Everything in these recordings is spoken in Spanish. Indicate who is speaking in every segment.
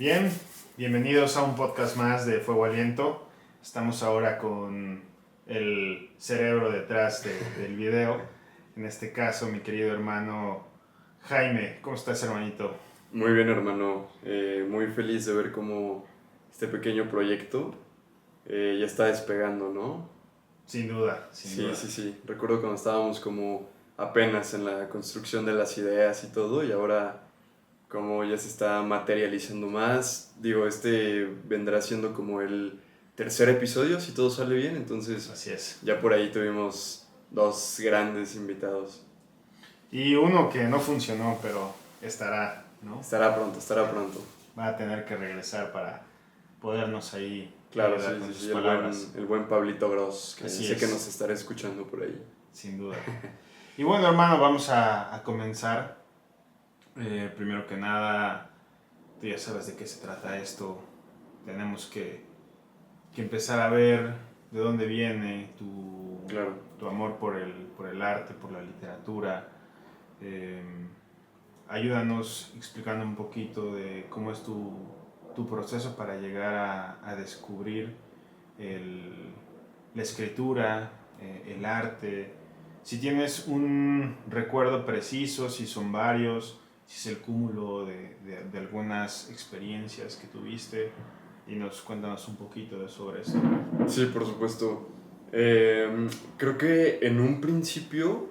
Speaker 1: Bien, bienvenidos a un podcast más de Fuego Aliento. Estamos ahora con el cerebro detrás del video. En este caso, mi querido hermano Jaime. ¿Cómo estás, hermanito?
Speaker 2: Muy bien, hermano. Muy feliz de ver cómo este pequeño proyecto ya está despegando, ¿no?
Speaker 1: Sin duda, sin
Speaker 2: Sí,
Speaker 1: duda.
Speaker 2: sí, sí. Recuerdo cuando estábamos como apenas en la construcción de las ideas y todo, y ahora como ya se está materializando más. Digo, este vendrá siendo como el tercer episodio, si todo sale bien, entonces
Speaker 1: Así es.
Speaker 2: ya por ahí tuvimos dos grandes invitados.
Speaker 1: Y uno que no funcionó, pero estará, ¿no?
Speaker 2: Estará pronto, estará pronto.
Speaker 1: Va a tener que regresar para podernos ahí
Speaker 2: Claro, sí,
Speaker 1: ayudar con
Speaker 2: sí,
Speaker 1: sus
Speaker 2: sí,
Speaker 1: palabras.
Speaker 2: el buen Pablito Gross, que
Speaker 1: Así
Speaker 2: sé que
Speaker 1: es,
Speaker 2: nos estará escuchando por ahí.
Speaker 1: sin duda. Y bueno, hermano, vamos a comenzar. Primero que nada, tú ya sabes de qué se trata esto. Tenemos que empezar a ver de dónde viene
Speaker 2: Claro.
Speaker 1: tu amor por el arte, por la literatura. Eh, Ayúdanos explicando un poquito de cómo es tu proceso para llegar a descubrir el, la escritura, el arte. Si tienes un recuerdo preciso, si son varios, si es el cúmulo de algunas experiencias que tuviste, y cuéntanos un poquito sobre eso.
Speaker 2: Sí, por supuesto. Creo que en un principio,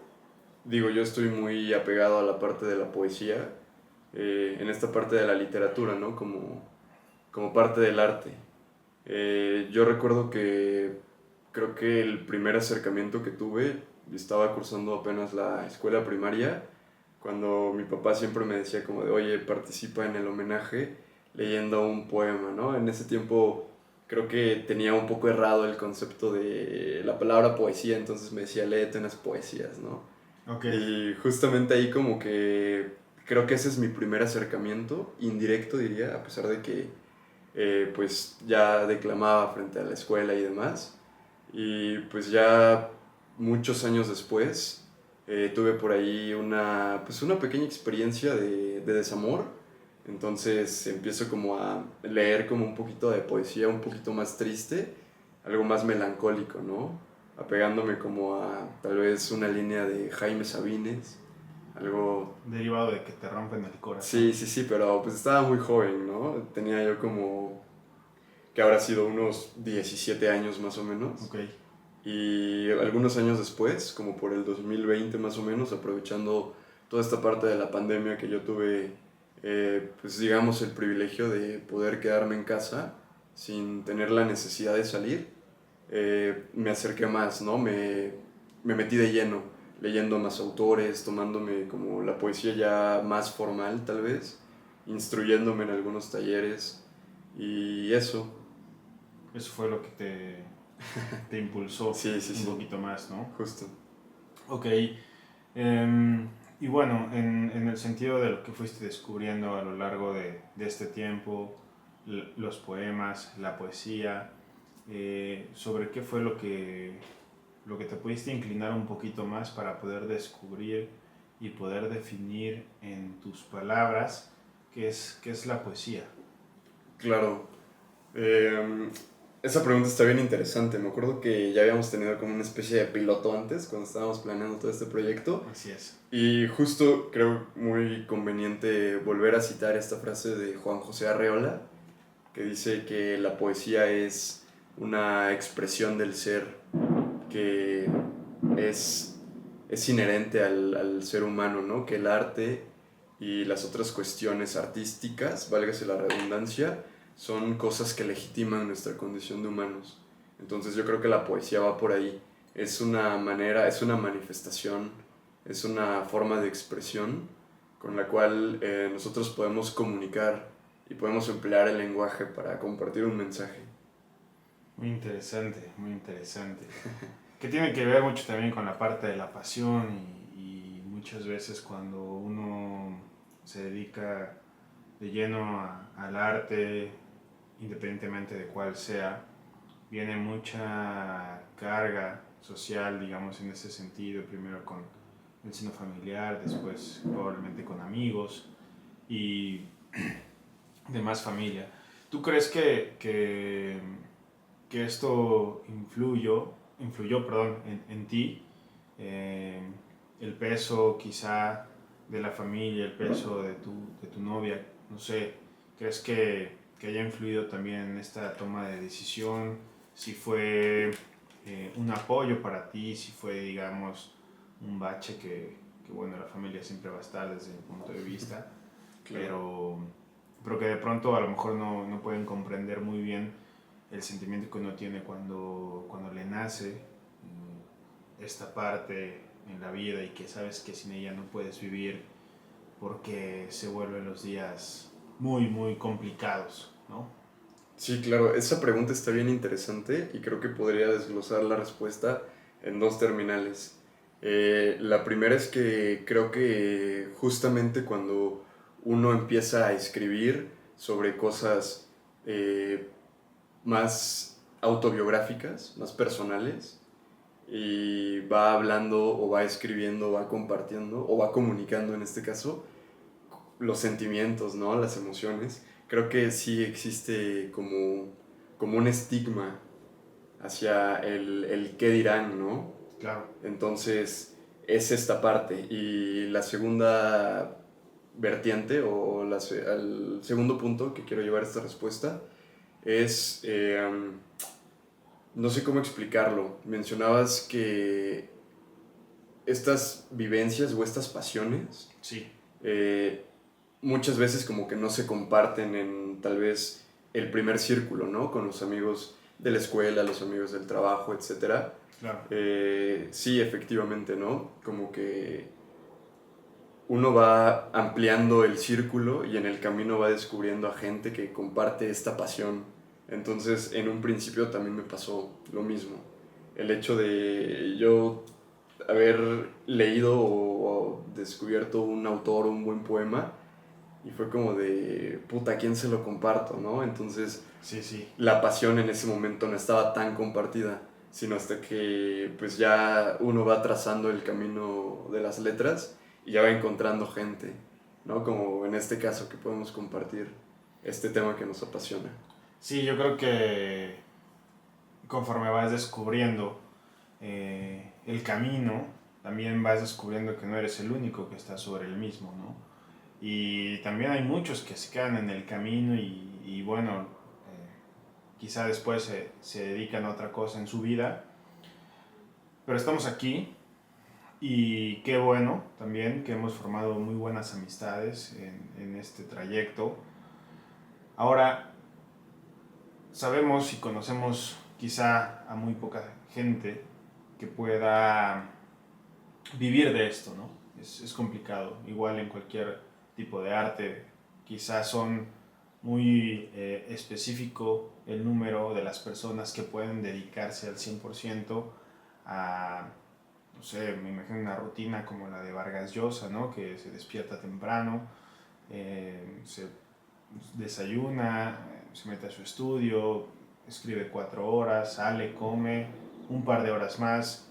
Speaker 2: digo, yo estoy muy apegado a la parte de la poesía, en esta parte de la literatura, ¿no? Como parte del arte. Yo recuerdo que creo que el primer acercamiento que tuve, estaba cursando apenas la escuela primaria, cuando mi papá siempre me decía como de, oye, participa en el homenaje leyendo un poema, ¿no? En ese tiempo creo que tenía un poco errado el concepto de la palabra poesía, entonces me decía, léete unas poesías, ¿no?
Speaker 1: Ok,
Speaker 2: Y justamente ahí como que creo que ese es mi primer acercamiento, indirecto diría, a pesar de que pues ya declamaba frente a la escuela y demás. Y pues ya muchos años después tuve por ahí pues una pequeña experiencia de desamor. Entonces empiezo como a leer como un poquito de poesía, un poquito más triste, algo más melancólico, ¿no? Apegándome como a tal vez una línea de Jaime Sabines, algo.
Speaker 1: derivado de que te rompen el corazón.
Speaker 2: Sí, sí, sí, pero pues estaba muy joven, ¿no? Tenía yo como que habrá sido unos 17 años más o menos.
Speaker 1: Ok,
Speaker 2: Y algunos años después, como por el 2020 más o menos, aprovechando toda esta parte de la pandemia que yo tuve, pues digamos el privilegio de poder quedarme en casa sin tener la necesidad de salir, me acerqué más, ¿no? Me metí de lleno, leyendo más autores, tomándome como la poesía ya más formal tal vez, instruyéndome en algunos talleres y eso.
Speaker 1: eso fue lo que te impulsó
Speaker 2: Sí, sí,
Speaker 1: un
Speaker 2: sí,
Speaker 1: poquito más, ¿no?
Speaker 2: justo.
Speaker 1: Ok, y bueno, en el sentido de lo que fuiste descubriendo a lo largo de este tiempo, los poemas, la poesía, sobre qué fue lo que te pudiste inclinar un poquito más para poder descubrir y poder definir en tus palabras qué es la poesía.
Speaker 2: Claro. Eh, Esa pregunta está bien interesante. Me acuerdo que ya habíamos tenido como una especie de piloto antes, cuando estábamos planeando todo este proyecto.
Speaker 1: Así es.
Speaker 2: Y justo creo muy conveniente volver a citar esta frase de Juan José Arreola, que dice que la poesía es una expresión del ser que es, es inherente al ser humano, ¿no? Que el arte y las otras cuestiones artísticas, válgase la redundancia, son cosas que legitiman nuestra condición de humanos. Entonces yo creo que la poesía va por ahí. Es una manera, es una manifestación, es una forma de expresión con la cual nosotros podemos comunicar y podemos emplear el lenguaje para compartir un mensaje.
Speaker 1: Muy interesante, muy interesante. Que tiene que ver mucho también con la parte de la pasión y muchas veces cuando uno se dedica de lleno al arte, independientemente de cuál sea, viene mucha carga social, digamos, en ese sentido, primero con el seno familiar, después probablemente con amigos, y de más familia. ¿Tú crees que esto influyó, perdón, en ti? Eh, el peso quizá de la familia, el peso de tu novia, no sé, ¿crees que haya influido también en esta toma de decisión? Si fue un apoyo para ti, si fue, digamos, un bache que, bueno, la familia siempre va a estar desde mi punto de vista,
Speaker 2: Claro.
Speaker 1: pero que de pronto a lo mejor no pueden comprender muy bien el sentimiento que uno tiene cuando le nace esta parte en la vida y que sabes que sin ella no puedes vivir porque se vuelven los días muy, muy complicados, ¿no?
Speaker 2: Sí, claro, esa pregunta está bien interesante y creo que podría desglosar la respuesta en dos terminales. La primera es que creo que justamente cuando uno empieza a escribir sobre cosas eh, más autobiográficas, más personales, y va hablando o va escribiendo, va compartiendo o va comunicando en este caso los sentimientos, ¿no? Las emociones. Creo que sí existe como un estigma hacia el qué dirán, ¿no?
Speaker 1: Claro.
Speaker 2: Entonces es esta parte. Y la segunda vertiente o el segundo punto que quiero llevar a esta respuesta es, no sé cómo explicarlo. Mencionabas que estas vivencias o estas pasiones
Speaker 1: Sí,
Speaker 2: eh, muchas veces como que no se comparten en tal vez el primer círculo, ¿no? Con los amigos de la escuela, los amigos del trabajo, etcétera.
Speaker 1: claro.
Speaker 2: Sí, efectivamente, ¿no? Como que uno va ampliando el círculo y en el camino va descubriendo a gente que comparte esta pasión. Entonces, en un principio también me pasó lo mismo. El hecho de yo haber leído o descubierto un autor o un buen poema y fue como de, puta, ¿a quién se lo comparto, no? Entonces,
Speaker 1: Sí, sí.
Speaker 2: la pasión en ese momento no estaba tan compartida, sino hasta que pues ya uno va trazando el camino de las letras y ya va encontrando gente, ¿no? Como en este caso que podemos compartir este tema que nos apasiona.
Speaker 1: Sí, yo creo que conforme vas descubriendo el camino, también vas descubriendo que no eres el único que está sobre el mismo, ¿no? Y también hay muchos que se quedan en el camino y bueno, quizá después se dedican a otra cosa en su vida, pero estamos aquí y qué bueno también que hemos formado muy buenas amistades en este trayecto. Ahora, sabemos y conocemos quizá a muy poca gente que pueda vivir de esto, ¿no? Es complicado, igual en cualquier tipo de arte, quizás son muy específico el número de las personas que pueden dedicarse al 100% a, no sé, me imagino una rutina como la de Vargas Llosa, ¿no? Que se despierta temprano, se desayuna, se mete a su estudio, escribe 4 horas, sale, come, un par de horas más,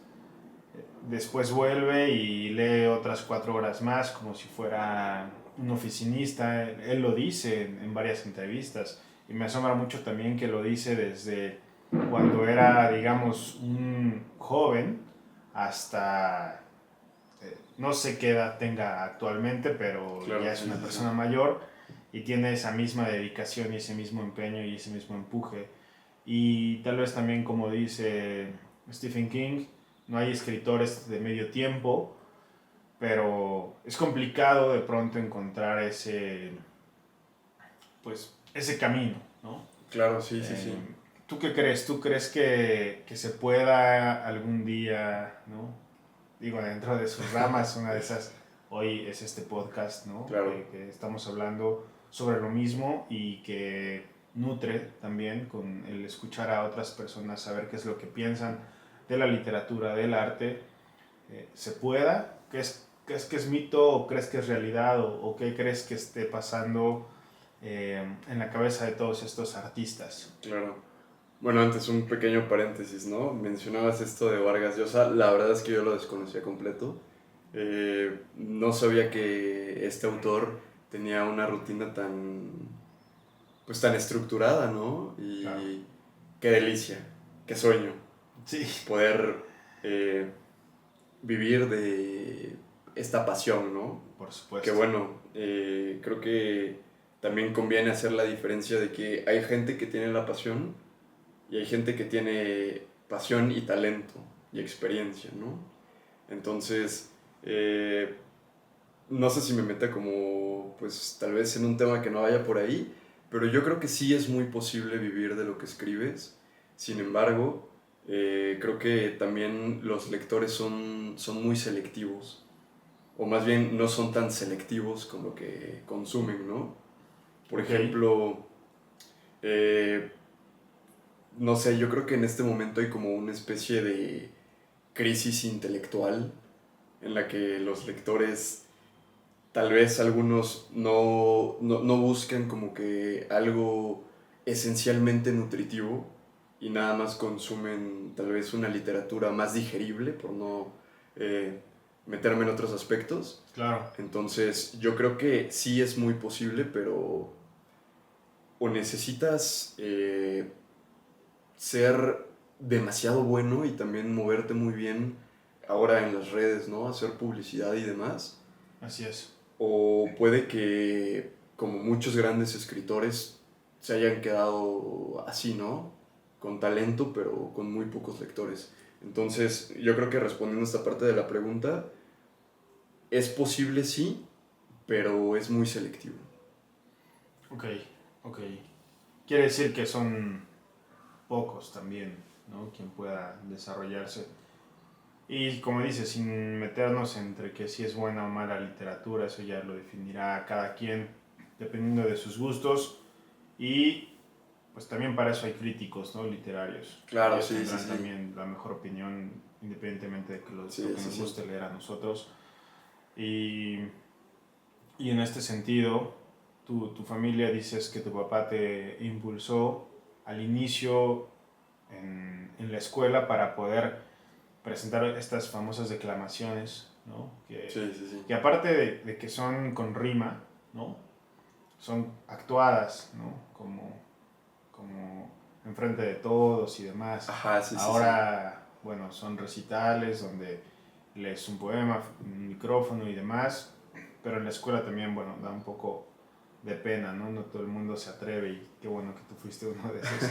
Speaker 1: después vuelve y lee otras 4 horas más como si fuera un oficinista. Él lo dice en varias entrevistas y me asombra mucho también que lo dice desde cuando era, digamos, un joven hasta no sé qué edad tenga actualmente, pero
Speaker 2: Claro,
Speaker 1: ya es
Speaker 2: sí,
Speaker 1: una
Speaker 2: sí, sí.
Speaker 1: persona mayor y tiene esa misma dedicación y ese mismo empeño y ese mismo empuje. Y tal vez también, como dice Stephen King, no hay escritores de medio tiempo, pero es complicado de pronto encontrar ese camino, ¿no?
Speaker 2: Claro, sí, sí,
Speaker 1: Eh,
Speaker 2: sí.
Speaker 1: ¿Tú qué crees? ¿Tú crees que se pueda algún día, ¿no? Digo, dentro de sus ramas, una de esas, hoy es este podcast, ¿no?
Speaker 2: Claro.
Speaker 1: Que estamos hablando sobre lo mismo y que nutre también con el escuchar a otras personas, saber qué es lo que piensan de la literatura, del arte, se pueda. ¿Crees que es mito o crees que es realidad o qué crees que esté pasando en la cabeza de todos estos artistas?
Speaker 2: Claro. Bueno, antes un pequeño paréntesis, ¿no? Mencionabas esto de Vargas Llosa, la verdad es que yo lo desconocía completo. No sabía que este autor tenía una rutina tan, pues tan estructurada, ¿no? Y
Speaker 1: Claro.
Speaker 2: qué delicia, qué sueño
Speaker 1: Sí.
Speaker 2: poder vivir de esta pasión, ¿no?
Speaker 1: Por
Speaker 2: Que
Speaker 1: supuesto.
Speaker 2: bueno, creo que también conviene hacer la diferencia de que hay gente que tiene la pasión y hay gente que tiene pasión y talento y experiencia, ¿no? Entonces, no sé si me meta como, pues tal vez en un tema que no vaya por ahí, pero yo creo que sí es muy posible vivir de lo que escribes. Sin embargo, creo que también los lectores son muy selectivos, o más bien no son tan selectivos con lo que consumen, ¿no? Por
Speaker 1: Ok.
Speaker 2: ejemplo, eh, no sé, yo creo que en este momento hay como una especie de crisis intelectual en la que los lectores, tal vez algunos no buscan como que algo esencialmente nutritivo y nada más consumen tal vez una literatura más digerible, por no eh, meterme en otros aspectos.
Speaker 1: Claro.
Speaker 2: Entonces yo creo que sí es muy posible, pero o necesitas ser demasiado bueno y también moverte muy bien ahora en las redes, ¿no? Hacer publicidad y demás.
Speaker 1: Así es.
Speaker 2: O puede que, como muchos grandes escritores, se hayan quedado así, ¿no? Con talento, pero con muy pocos lectores. Entonces, yo creo que respondiendo a esta parte de la pregunta, es posible sí, pero es muy selectivo.
Speaker 1: Ok. Ok. Quiere decir que son pocos también, ¿no? Quien pueda desarrollarse. Y como dices, sin meternos entre que si es buena o mala literatura, eso ya lo definirá cada quien dependiendo de sus gustos. Y pues también para eso hay críticos, ¿no? Literarios.
Speaker 2: Claro,
Speaker 1: Ellos
Speaker 2: sí, sí,
Speaker 1: tendrán
Speaker 2: sí.
Speaker 1: también la mejor opinión independientemente de que lo
Speaker 2: Sí,
Speaker 1: que
Speaker 2: sí,
Speaker 1: nos
Speaker 2: sí.
Speaker 1: guste leer a nosotros. Y, y en este sentido, tu familia dices que tu papá te impulsó al inicio en la escuela para poder presentar estas famosas declamaciones, ¿no?
Speaker 2: Sí, sí, sí.
Speaker 1: Que aparte de que son con rima, ¿no? Son actuadas, ¿no? Como enfrente de todos y demás.
Speaker 2: Ajá, sí, sí, sí.
Speaker 1: Ahora, bueno, son recitales donde lees un poema, un micrófono y demás, pero en la escuela también, bueno, da un poco de pena, ¿no? No todo el mundo se atreve y qué bueno que tú fuiste uno de esos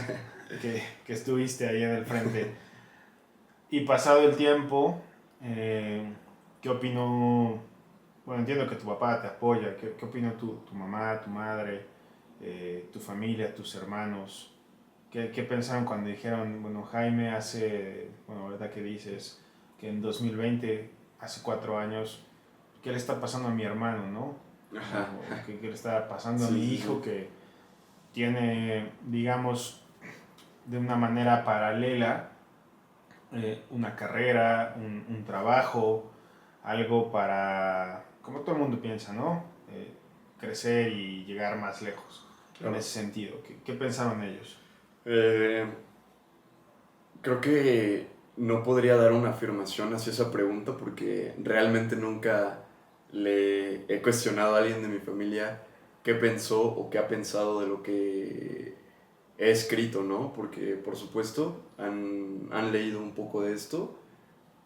Speaker 1: que estuviste ahí en el frente. Y pasado el tiempo, eh, ¿qué opinó? Bueno, entiendo que tu papá te apoya. ¿Qué opinó tu mamá, tu madre, tu familia, tus hermanos? ¿Qué pensaron cuando dijeron, bueno, Jaime hace, bueno, ahorita que dices que en 2020, hace 4 años, ¿qué le está pasando a mi hermano, no?
Speaker 2: Ajá.
Speaker 1: O qué le está pasando a
Speaker 2: Sí,
Speaker 1: mi
Speaker 2: sí,
Speaker 1: hijo
Speaker 2: sí.
Speaker 1: que tiene, digamos, de una manera paralela una carrera, un trabajo, algo para, como todo el mundo piensa, ¿no? Crecer y llegar más lejos en
Speaker 2: Claro.
Speaker 1: ese sentido. ¿Qué pensaron ellos?
Speaker 2: Eh, Creo que no podría dar una afirmación hacia esa pregunta porque realmente nunca le he cuestionado a alguien de mi familia qué pensó o qué ha pensado de lo que he escrito, ¿no? Porque por supuesto han leído un poco de esto.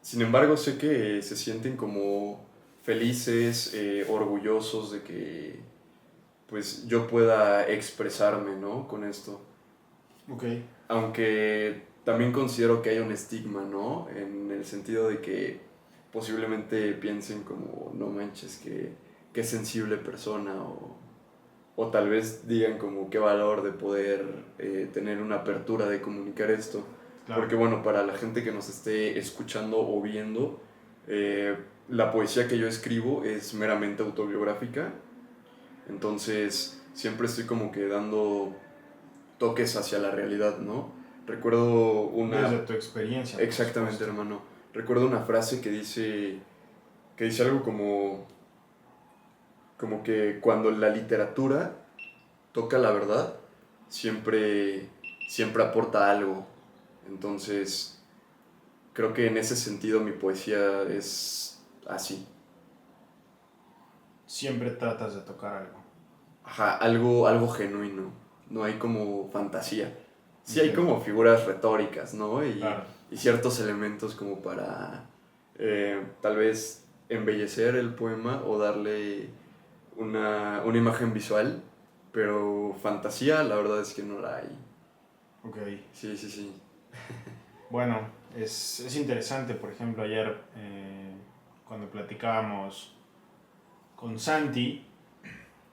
Speaker 2: Sin embargo, sé que se sienten como felices, orgullosos de que pues yo pueda expresarme, ¿no? Con esto.
Speaker 1: Ok,
Speaker 2: Aunque también considero que hay un estigma, ¿no? En el sentido de que posiblemente piensen como, no manches, qué sensible persona, o tal vez digan como qué valor de poder tener una apertura de comunicar esto.
Speaker 1: claro.
Speaker 2: Porque bueno, para la gente que nos esté escuchando o viendo, la poesía que yo escribo es meramente autobiográfica, entonces siempre estoy como que dando toques hacia la realidad, ¿no? Recuerdo
Speaker 1: Desde
Speaker 2: una...
Speaker 1: tu experiencia, por
Speaker 2: Exactamente,
Speaker 1: supuesto.
Speaker 2: hermano. Recuerdo una frase que dice algo como que cuando la literatura toca la verdad, siempre aporta algo. Entonces, creo que en ese sentido mi poesía es así.
Speaker 1: Siempre tratas de tocar algo.
Speaker 2: Ajá, algo genuino, no hay como fantasía. Sí
Speaker 1: Ok.
Speaker 2: hay como figuras retóricas, ¿no?
Speaker 1: Claro.
Speaker 2: Y ciertos elementos como para tal vez embellecer el poema o darle una imagen visual, pero fantasía la verdad es que no la hay.
Speaker 1: Ok.
Speaker 2: Sí, sí, sí.
Speaker 1: Bueno, es interesante, por ejemplo, ayer cuando platicábamos con Santi,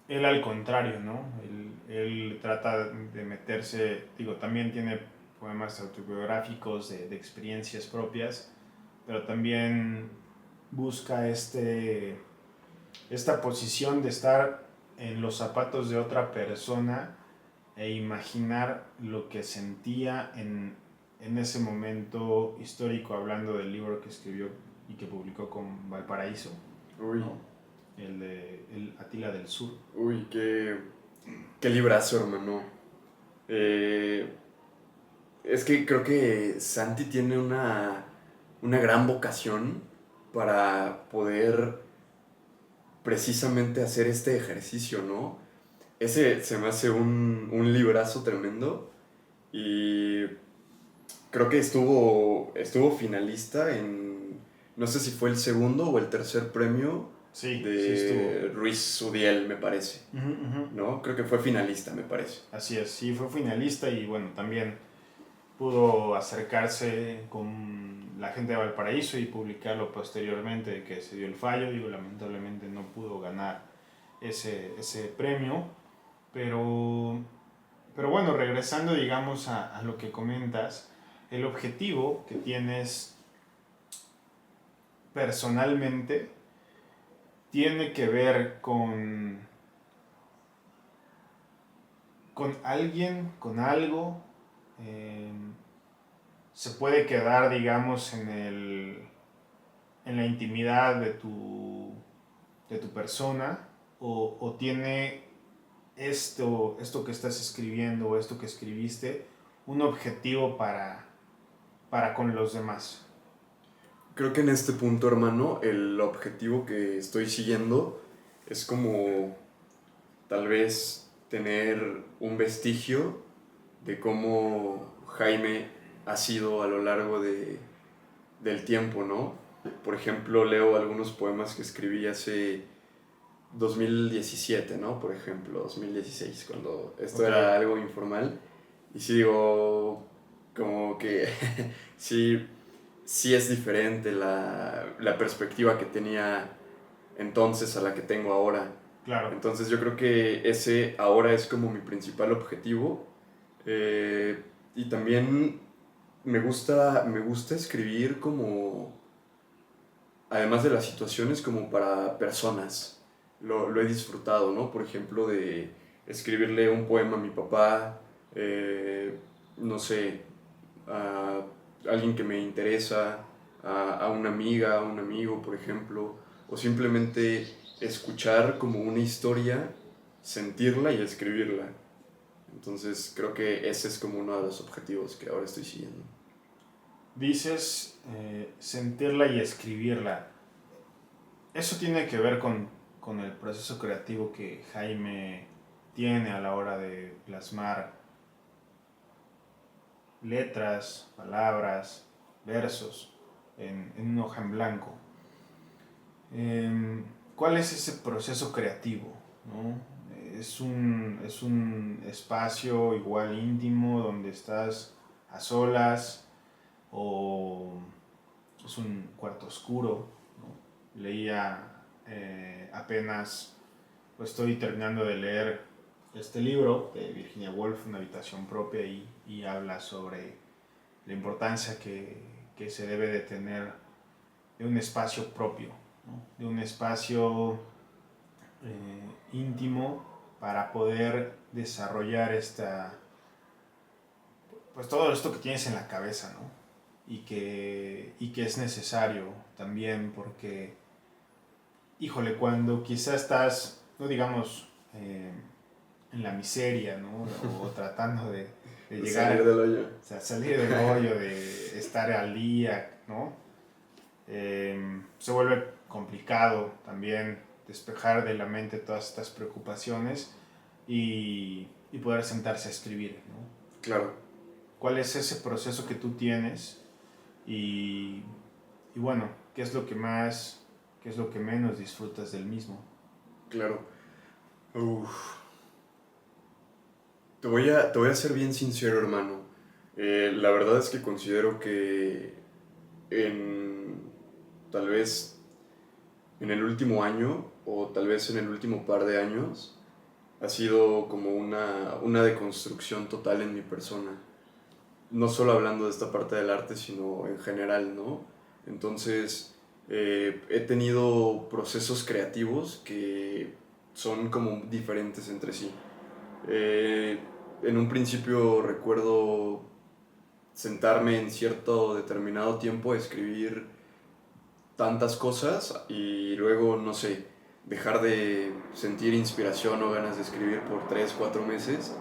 Speaker 1: él al contrario, ¿no? Él trata de meterse, digo, también tiene poemas autobiográficos de experiencias propias, pero también busca esta posición de estar en los zapatos de otra persona e imaginar lo que sentía en ese momento histórico, hablando del libro que escribió y que publicó con Valparaíso,
Speaker 2: Uy,
Speaker 1: ¿no? El de el Atila del Sur.
Speaker 2: uy, qué librazo, hermano. Eh, es que creo que Santi tiene una gran vocación para poder precisamente hacer este ejercicio, ¿no? Ese se me hace un librazo tremendo y creo que estuvo finalista en, no sé si fue el segundo o el tercer premio
Speaker 1: Sí, sí estuvo.
Speaker 2: de Ruiz Sudiel, me parece,
Speaker 1: Ujú, ujú.
Speaker 2: ¿no? Creo que fue finalista, me parece.
Speaker 1: Así es, sí, fue finalista y bueno, también pudo acercarse con la gente de Valparaíso y publicarlo posteriormente, que se dio el fallo. Digo, lamentablemente no pudo ganar ese premio, pero, pero bueno, regresando, digamos, a lo que comentas, el objetivo que tienes personalmente tiene que ver con alguien, con algo. eh, Se puede quedar, digamos, en la intimidad de tu persona, o tiene esto que estás escribiendo o esto que escribiste un objetivo para con los demás.
Speaker 2: Creo que en este punto, hermano, el objetivo que estoy siguiendo es como tal vez tener un vestigio de cómo Jaime ha sido a lo largo del tiempo, ¿no? Por ejemplo, leo algunos poemas que escribí hace 2017, ¿no? Por ejemplo, 2016, cuando esto
Speaker 1: Ok,
Speaker 2: era algo informal. Y sí digo, como que sí, sí es diferente la perspectiva que tenía entonces a la que tengo ahora.
Speaker 1: claro.
Speaker 2: Entonces yo creo que ese ahora es como mi principal objetivo. Eh, y también me gusta escribir como, además de las situaciones, como para personas. Lo he disfrutado, ¿no? Por ejemplo, de escribirle un poema a mi papá, no sé, a alguien que me interesa, a una amiga, a un amigo, por ejemplo, o simplemente escuchar como una historia, sentirla y escribirla. Entonces creo que ese es como uno de los objetivos que ahora estoy siguiendo.
Speaker 1: Dices sentirla y escribirla. Eso tiene que ver con el proceso creativo que Jaime tiene a la hora de plasmar letras, palabras, versos en una hoja en blanco. ¿Cuál es ese proceso creativo? ¿No? Es un espacio igual íntimo donde estás a solas o es un cuarto oscuro, ¿no? Leía apenas, pues estoy terminando de leer este libro de Virginia Woolf, Una habitación propia, y habla sobre la importancia que se debe de tener de un espacio propio, ¿no? De un espacio íntimo para poder desarrollar pues todo esto que tienes en la cabeza, ¿no? Y que es necesario también porque, híjole, cuando quizá estás, no digamos, en la miseria, ¿no? O tratando de
Speaker 2: De
Speaker 1: llegar,
Speaker 2: salir del hoyo.
Speaker 1: o sea, salir del hoyo, de estar al día, ¿no? Se vuelve complicado también despejar de la mente todas estas preocupaciones y, y poder sentarse a escribir, ¿no?
Speaker 2: Claro.
Speaker 1: ¿Cuál es ese proceso que tú tienes? Y, y bueno, ¿qué es lo que más, qué es lo que menos disfrutas del mismo?
Speaker 2: Claro. Uf. Te voy a ser bien sincero, hermano. La verdad es que considero que en tal vez en el último año o tal vez en el último par de años ha sido como una deconstrucción total en mi persona. No solo hablando de esta parte del arte, sino en general, ¿no? Entonces, he tenido procesos creativos que son como diferentes entre sí. Eh, en un principio recuerdo sentarme en cierto determinado tiempo a escribir tantas cosas y luego, no sé, dejar de sentir inspiración o ganas de escribir por 3 4 meses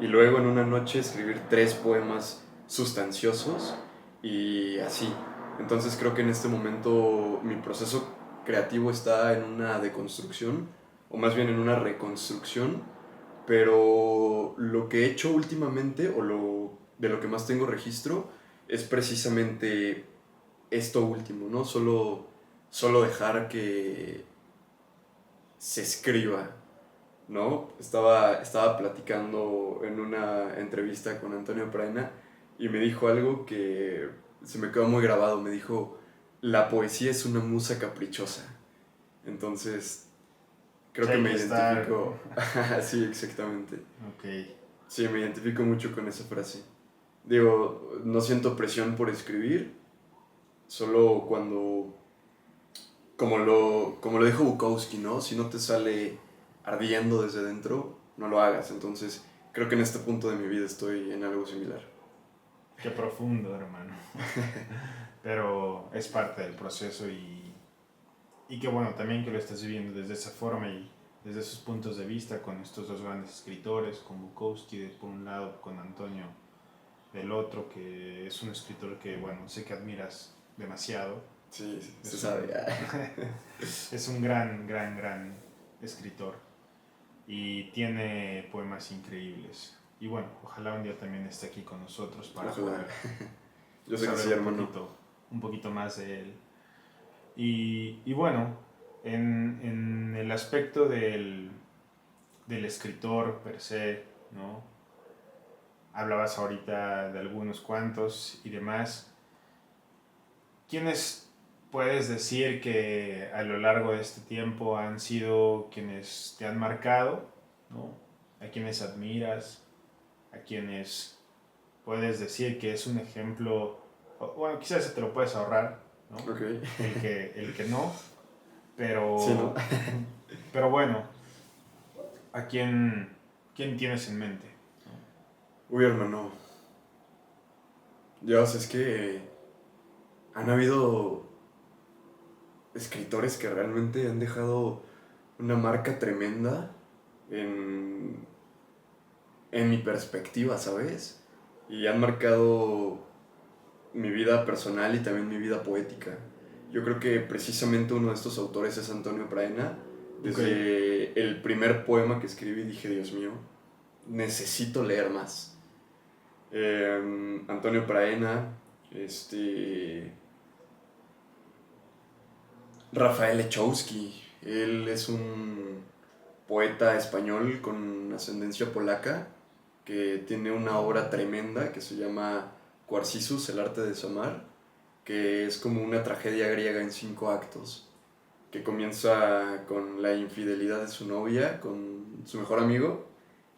Speaker 2: y luego en una noche escribir 3 poemas sustanciosos y así. Entonces creo que en este momento mi proceso creativo está en una deconstrucción o más bien en una reconstrucción, pero lo que he hecho últimamente de lo que más tengo registro es precisamente esto último, ¿no? Solo dejar que se escriba, ¿no? Estaba platicando en una entrevista con Antonio Praena y me dijo algo que se me quedó muy grabado. Me dijo, la poesía es una musa caprichosa. Entonces, creo
Speaker 1: Sí,
Speaker 2: que
Speaker 1: hay
Speaker 2: me
Speaker 1: que estar...
Speaker 2: identifico. Sí, exactamente.
Speaker 1: Ok.
Speaker 2: Sí, me identifico mucho con esa frase. Digo, no siento presión por escribir, solo cuando como lo dijo Bukowski, ¿no? Si no te sale ardiendo desde dentro, no lo hagas. Entonces, creo que en este punto de mi vida estoy en algo similar.
Speaker 1: Qué profundo, hermano. Pero es parte del proceso y qué bueno también que lo estás viviendo desde esa forma y desde esos puntos de vista con estos dos grandes escritores, con Bukowski por un lado, con Antonio del otro, que es un escritor que, bueno, sé que admiras demasiado.
Speaker 2: Sí, se
Speaker 1: Es
Speaker 2: sabe.
Speaker 1: un, es un gran, gran, gran escritor y tiene poemas increíbles. Y bueno, ojalá un día también esté aquí con nosotros para
Speaker 2: Ojalá.
Speaker 1: poder
Speaker 2: Yo sé que sí,
Speaker 1: saber
Speaker 2: hermano.
Speaker 1: un poquito más de él. Y bueno, en el aspecto del escritor per se, ¿no? Hablabas ahorita de algunos cuantos y demás. ¿Quiénes puedes decir que a lo largo de este tiempo han sido quienes te han marcado, ¿no? A quienes admiras, a quienes puedes decir que es un ejemplo, bueno, quizás te lo puedes ahorrar, ¿no?
Speaker 2: Ok.
Speaker 1: El que no,
Speaker 2: Sí, ¿no?
Speaker 1: pero bueno, ¿a quién tienes en mente?
Speaker 2: Uy, hermano. Dios, es que han habido escritores que realmente han dejado una marca tremenda en, en mi perspectiva, ¿sabes? Y han marcado mi vida personal y también mi vida poética. Yo creo que precisamente uno de estos autores es Antonio Praena.
Speaker 1: Ok,
Speaker 2: Desde el primer poema que escribí dije, Dios mío, necesito leer más. Antonio Praena, Rafael Lechowski, él es un poeta español con ascendencia polaca que tiene una obra tremenda que se llama Cuarcisus, el arte de desamar, que es como una tragedia griega en 5 actos, que comienza con la infidelidad de su novia, con su mejor amigo,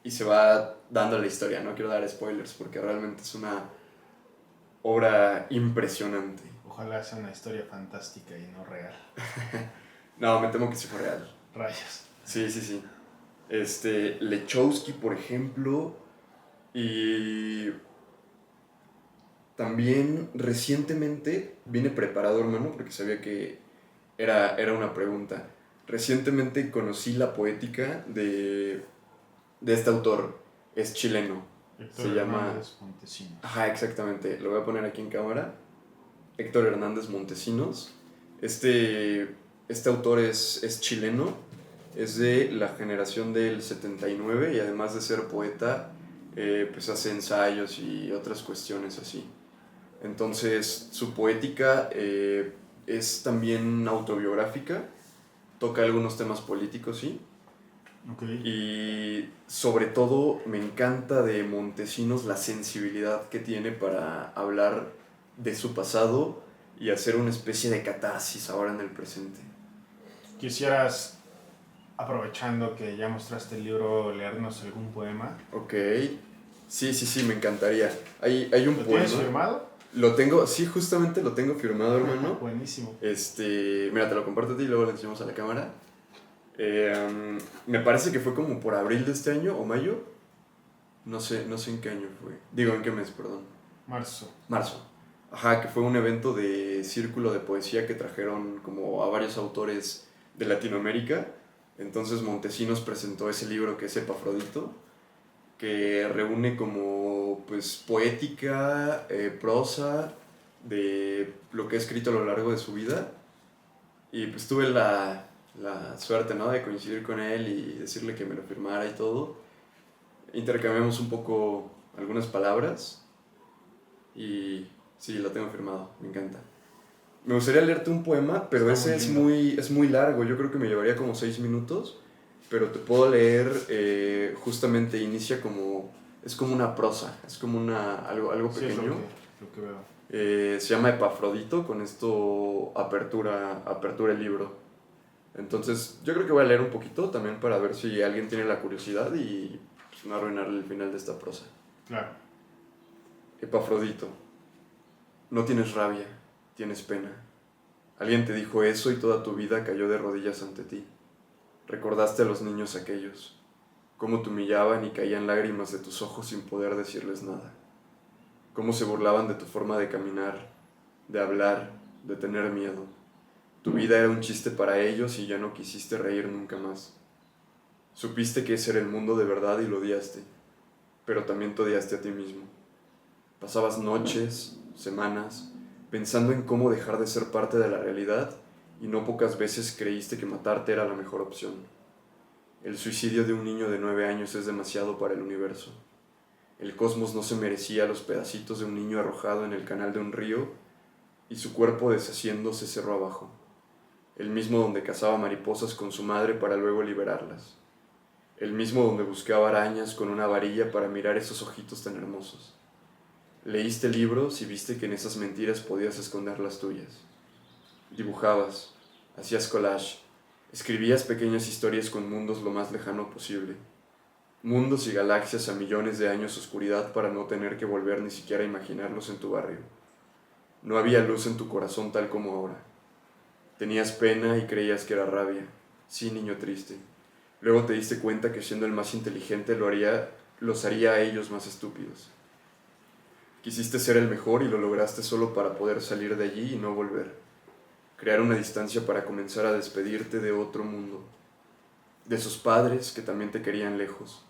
Speaker 2: y se va dando la historia. No quiero dar spoilers porque realmente es una obra impresionante.
Speaker 1: ojalá sea una historia fantástica y no real.
Speaker 2: No, me temo que sí fue real.
Speaker 1: Rayos.
Speaker 2: Sí, sí, sí. Lechowski, por ejemplo, y también recientemente vine preparado, hermano, porque sabía que era una pregunta. Recientemente conocí la poética de este autor. Es chileno.
Speaker 1: Héctor
Speaker 2: Se llama...
Speaker 1: Hernández Montesinos.
Speaker 2: Ajá, exactamente. Lo voy a poner aquí en cámara. Héctor Hernández Montesinos. Este autor es chileno es de la generación del 79 y además de ser poeta, pues hace ensayos y otras cuestiones así. Entonces su poética es también autobiográfica, toca algunos temas políticos, sí.
Speaker 1: Okay.
Speaker 2: Y sobre todo me encanta de Montesinos la sensibilidad que tiene para hablar de su pasado y hacer una especie de catarsis ahora en el presente.
Speaker 1: ¿Quisieras, aprovechando que ya mostraste el libro, leernos algún poema?
Speaker 2: Ok, sí, me encantaría. Hay un
Speaker 1: ¿Lo
Speaker 2: poema.
Speaker 1: tienes firmado?
Speaker 2: Lo tengo, sí, justamente lo tengo firmado, hermano.
Speaker 1: Buenísimo.
Speaker 2: Mira, te lo comparto a ti y luego lo enseñamos a la cámara. Me parece que fue como por abril de este año o mayo. No sé en qué año fue. Digo, en qué mes, perdón. Marzo. Ajá, que fue un evento de círculo de poesía que trajeron como a varios autores de Latinoamérica. Entonces Montesinos presentó ese libro que es Epafrodito, que reúne como pues poética, prosa de lo que ha escrito a lo largo de su vida. Y pues tuve la suerte, ¿no?, de coincidir con él y decirle que me lo firmara y todo. Intercambiamos un poco algunas palabras y sí, lo tengo firmado, me encanta. Me gustaría leerte un poema, pero
Speaker 1: Está
Speaker 2: ese
Speaker 1: muy
Speaker 2: es muy largo, yo creo que me llevaría como 6 minutos, pero te puedo leer, justamente inicia como, es como una prosa, es como algo
Speaker 1: Sí,
Speaker 2: pequeño.
Speaker 1: es lo que veo.
Speaker 2: Se llama Epafrodito, con esto apertura el libro. Entonces yo creo que voy a leer un poquito también para ver si alguien tiene la curiosidad y pues, no arruinarle el final de esta prosa.
Speaker 1: Claro.
Speaker 2: Epafrodito, no tienes rabia, tienes pena. Alguien te dijo eso y toda tu vida cayó de rodillas ante ti. Recordaste a los niños aquellos, cómo te humillaban y caían lágrimas de tus ojos sin poder decirles nada. Cómo se burlaban de tu forma de caminar, de hablar, de tener miedo. Tu vida era un chiste para ellos y ya no quisiste reír nunca más. Supiste que ese era el mundo de verdad y lo odiaste, pero también te odiaste a ti mismo. Pasabas noches, semanas, pensando en cómo dejar de ser parte de la realidad y no pocas veces creíste que matarte era la mejor opción. El suicidio de un niño de 9 años es demasiado para el universo. El cosmos no se merecía los pedacitos de un niño arrojado en el canal de un río y su cuerpo deshaciéndose cerró abajo, el mismo donde cazaba mariposas con su madre para luego liberarlas, el mismo donde buscaba arañas con una varilla para mirar esos ojitos tan hermosos. Leíste libros y viste que en esas mentiras podías esconder las tuyas. Dibujabas, hacías collage, escribías pequeñas historias con mundos lo más lejano posible. Mundos y galaxias a millones de años de oscuridad para no tener que volver ni siquiera a imaginarlos en tu barrio. No había luz en tu corazón tal como ahora. Tenías pena y creías que era rabia. Sí, niño triste. Luego te diste cuenta que siendo el más inteligente los haría a ellos más estúpidos. Quisiste ser el mejor y lo lograste solo para poder salir de allí y no volver. Crear una distancia para comenzar a despedirte de otro mundo. De esos padres que también te querían lejos.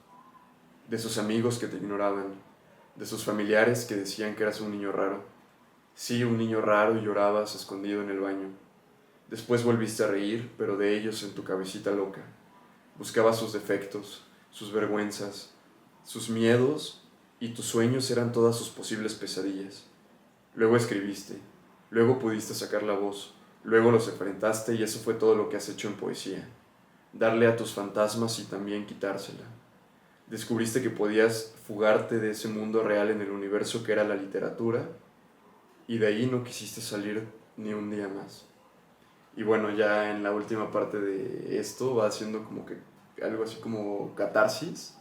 Speaker 2: De esos amigos que te ignoraban. De esos familiares que decían que eras un niño raro. Sí, un niño raro y llorabas escondido en el baño. Después volviste a reír, pero de ellos en tu cabecita loca. Buscabas sus defectos, sus vergüenzas, sus miedos y tus sueños eran todas sus posibles pesadillas. Luego escribiste, luego pudiste sacar la voz, luego los enfrentaste y eso fue todo lo que has hecho en poesía. Darle a tus fantasmas y también quitársela. Descubriste que podías fugarte de ese mundo real en el universo que era la literatura y de ahí no quisiste salir ni un día más. Y bueno, ya en la última parte de esto va haciendo como que algo así como catarsis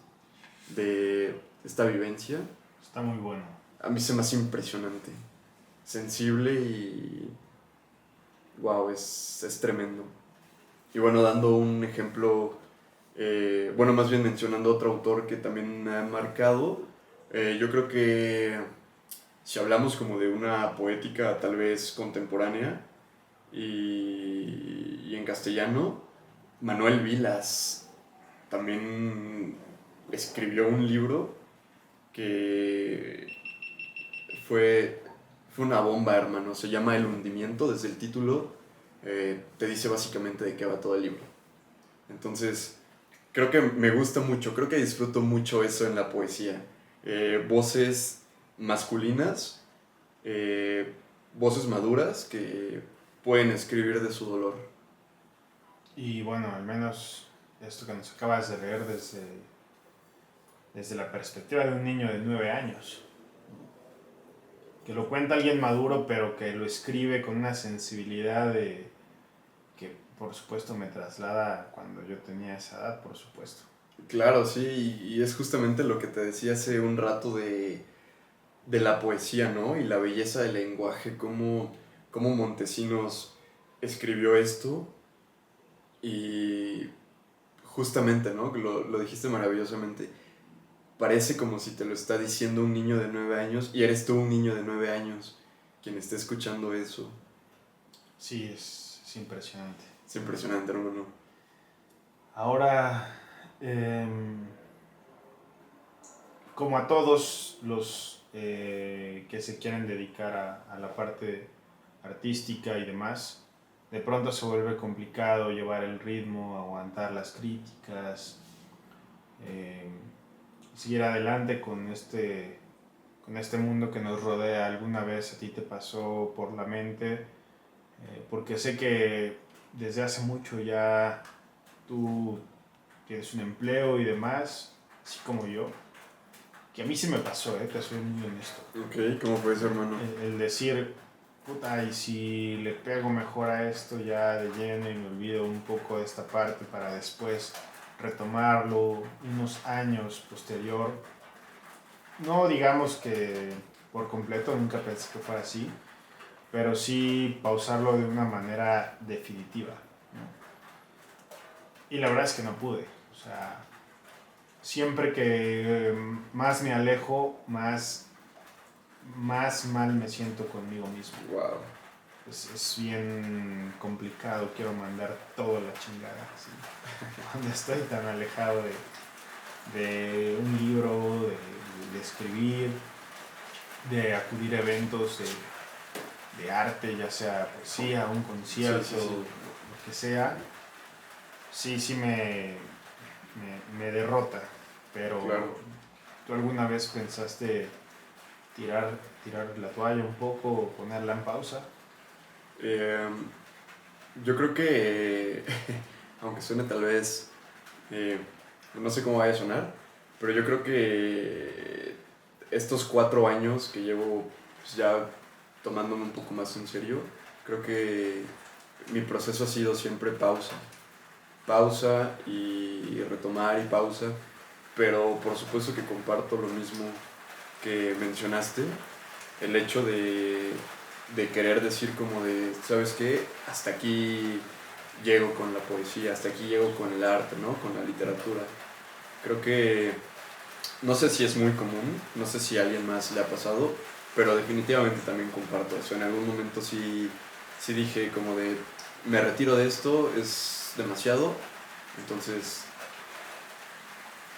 Speaker 2: de esta vivencia.
Speaker 1: Está muy bueno.
Speaker 2: A mí se me hace impresionante, sensible y wow, es tremendo. Y bueno, dando un ejemplo, bueno, más bien mencionando otro autor que también me ha marcado, yo creo que si hablamos como de una poética tal vez contemporánea y en castellano, Manuel Vilas también escribió un libro que fue una bomba, hermano. Se llama El hundimiento. Desde el título te dice básicamente de qué va todo el libro. Entonces, creo que me gusta mucho, creo que disfruto mucho eso en la poesía. Voces masculinas, eh, voces maduras que pueden escribir de su dolor.
Speaker 1: Y bueno, al menos esto que nos acabas de leer desde la perspectiva de un niño de 9 años, que lo cuenta alguien maduro, pero que lo escribe con una sensibilidad que por supuesto me traslada a cuando yo tenía esa edad, por supuesto.
Speaker 2: Claro, sí, y es justamente lo que te decía hace un rato de la poesía, ¿no? Y la belleza del lenguaje, cómo Montesinos escribió esto y justamente, ¿no? Lo dijiste maravillosamente. Parece como si te lo está diciendo un niño de 9 años y eres tú un niño de 9 años quien está escuchando eso.
Speaker 1: Sí, es impresionante.
Speaker 2: Es impresionante, hermano.
Speaker 1: Ahora, como a todos los que se quieren dedicar a la parte artística y demás, de pronto se vuelve complicado llevar el ritmo, aguantar las críticas, eh, seguir adelante con este mundo que nos rodea. ¿Alguna vez a ti te pasó por la mente? Porque sé que desde hace mucho ya tú tienes un empleo y demás, así como yo, que a mí sí me pasó, te soy muy honesto.
Speaker 2: Ok, ¿cómo fue eso, hermano?
Speaker 1: El decir, puta, y si le pego mejor a esto ya de lleno y me olvido un poco de esta parte para después retomarlo unos años posterior. No digamos que por completo, nunca pensé que fuera así, pero sí pausarlo de una manera definitiva, ¿no? Y la verdad es que no pude. O sea, siempre que más me alejo, más mal me siento conmigo mismo.
Speaker 2: Wow.
Speaker 1: Es bien complicado, quiero mandar todo a la chingada. ¿Sí? Cuando estoy tan alejado de un libro, de escribir, de acudir a eventos de arte, ya sea poesía, un concierto,
Speaker 2: Sí, sí, sí.
Speaker 1: lo que sea, sí me derrota. Pero,
Speaker 2: Claro.
Speaker 1: ¿tú alguna vez pensaste tirar la toalla un poco o ponerla en pausa?
Speaker 2: Eh, yo creo que, aunque suene tal vez, eh, no sé cómo vaya a sonar, pero yo creo que estos 4 años que llevo pues, ya tomándome un poco más en serio, creo que mi proceso ha sido siempre pausa. Pausa y retomar y pausa, pero por supuesto que comparto lo mismo que mencionaste, el hecho de querer decir como de, ¿sabes qué? Hasta aquí llego con la poesía, hasta aquí llego con el arte, ¿no? Con la literatura. Creo que, no sé si es muy común, no sé si a alguien más le ha pasado, pero definitivamente también comparto eso. En algún momento sí dije como de, me retiro de esto, es demasiado, entonces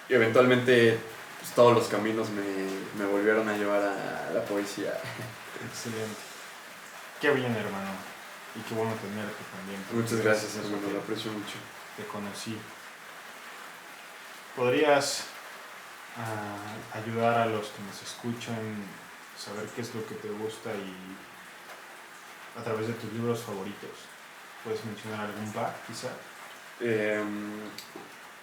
Speaker 2: eventualmente pues, todos los caminos me volvieron a llevar a la poesía.
Speaker 1: Excelente. Qué bien, hermano. Y qué bueno tenerte también.
Speaker 2: Muchas gracias,
Speaker 1: Eso
Speaker 2: hermano, lo aprecio mucho.
Speaker 1: te conocí. ¿Podrías ayudar a los que nos escuchan a saber qué es lo que te gusta y a través de tus libros favoritos? ¿Puedes mencionar algún par, quizá?
Speaker 2: Eh,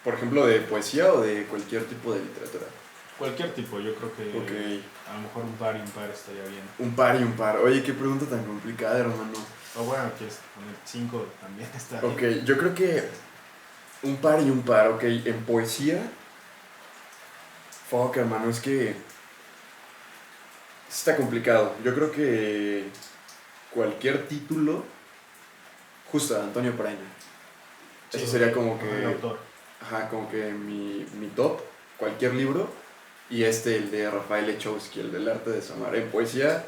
Speaker 2: por ejemplo, de poesía o de cualquier tipo de literatura.
Speaker 1: Cualquier tipo, yo creo que
Speaker 2: Ok,
Speaker 1: a lo mejor un par y un par estaría bien.
Speaker 2: un par y un par. Oye, qué pregunta tan complicada, hermano.
Speaker 1: O bueno, quieres poner 5 también está
Speaker 2: Ok,
Speaker 1: bien.
Speaker 2: yo creo que un par y un par, ok. En poesía, fuck, hermano, es que está complicado. Yo creo que cualquier título, justo Antonio Praña. Eso
Speaker 1: Sí,
Speaker 2: sería como
Speaker 1: el
Speaker 2: que,
Speaker 1: autor.
Speaker 2: ajá, como que mi top, cualquier libro. Y el de Rafael Echowski, el del arte de Samar. En poesía,